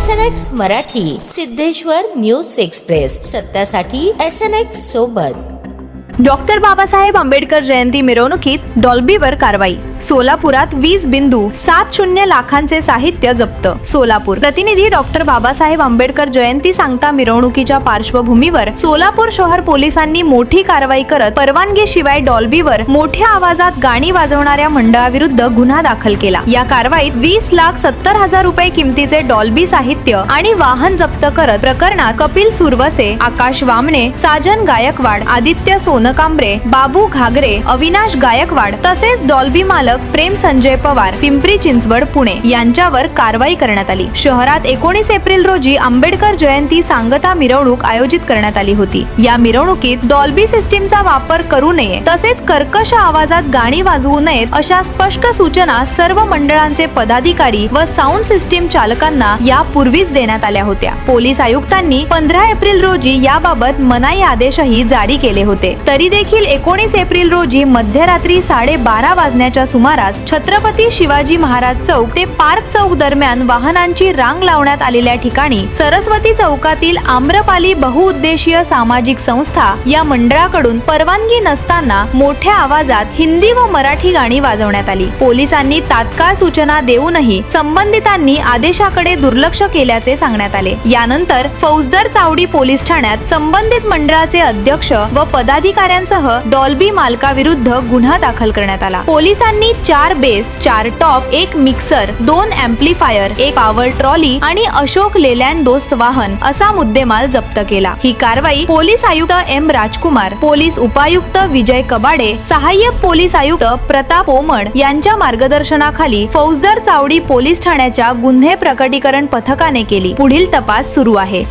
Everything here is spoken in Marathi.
SNX Marathi, Siddheshwar news express, सत्यासाठी SNX सोबत। डॉक्टर बाबासाहेब आंबेडकर जयंती मिरवणुकीत डॉल्बीवर कारवाई। सोलापुरात 20.70 लाखांचे साहित्य जप्त। सोलापूर प्रतिनिधी डॉक्टर बाबासाहेब आंबेडकर जयंती सांगता मिरवणुकीच्या पार्श्वभूमीवर सोलापूर शहर पोलिसांनी मोठी कारवाई करत परवानगीशिवाय डॉल्बीवर मोठ्या आवाजात गाणी वाजवणाऱ्या मंडळाविरुद्ध गुन्हा दाखल केला। या कारवाईत 20,70,000 रुपये किमतीचे डॉल्बी साहित्य आणि वाहन जप्त करत प्रकरणात कपिल सुरवसे, आकाश वामने, साजन गायकवाड, आदित्य सोनकांबरे, बाबू घागरे, अविनाश गायकवाड तसेच डॉल्बी मालक प्रेम संजय पवार, पिंपरी चिंचवड, पुणे यांच्यावर कारवाई करण्यात आली। शहरात 19 एप्रिल रोजी आंबेडकर जयंती सांगता मिरवणूक आयोजित करण्यात आली होती। या मिरवणुकीत डॉल्बी सिस्टीमचा वापर करू नये तसेच कर्कश आवाजात गाणी वाजवू नयेत अशा स्पष्ट सूचना सर्व मंडळांचे पदाधिकारी व साऊंड सिस्टीम चालकांना यापूर्वीच देण्यात आल्या होत्या। पोलीस आयुक्तांनी 15 एप्रिल रोजी याबाबत मनाई आदेशही जारी केले होते। तरी देखील 19 एप्रिल रोजी मध्यरात्री 12:30 वाजण्याच्या सुमारास छत्रपती शिवाजी महाराज चौक ते पार्क चौक दरम्यान वाहनांची रांग लावण्यात आलेल्या ठिकाणी सरस्वती चौकातील आम्रपाली बहुउद्देशीय सामाजिक संस्था या मंडळाकडून परवानगी नसताना मोठ्या आवाजात हिंदी व मराठी गाणी वाजवण्यात आली। पोलिसांनी तात्काळ सूचना देऊनही संबंधितांनी आदेशाकडे दुर्लक्ष केल्याचे सांगण्यात आले। यानंतर फौजदार चावडी पोलीस ठाण्यात संबंधित मंडळाचे अध्यक्ष व पदाधिकाऱ्यांसह डॉल्बी मालकाविरुद्ध गुन्हा दाखल करण्यात आला। पोलिसांनी 4 base, 4 top, 1 mixer, 2 amplifier, 1 power trolley आणि अशोक लेलँड दोस्त वाहन असा मुद्देमाल जप्त केला। ही कारवाई पोलीस आयुक्त M राजकुमार, पोलीस उपायुक्त विजय कबाडे, सहाय्यक पोलीस आयुक्त प्रताप ओमड यांच्या मार्गदर्शनाखाली फौजदार चावडी पोलीस ठाण्याच्या गुन्हे प्रकटीकरण पथकाने केली। पुढील तपास सुरू आहे।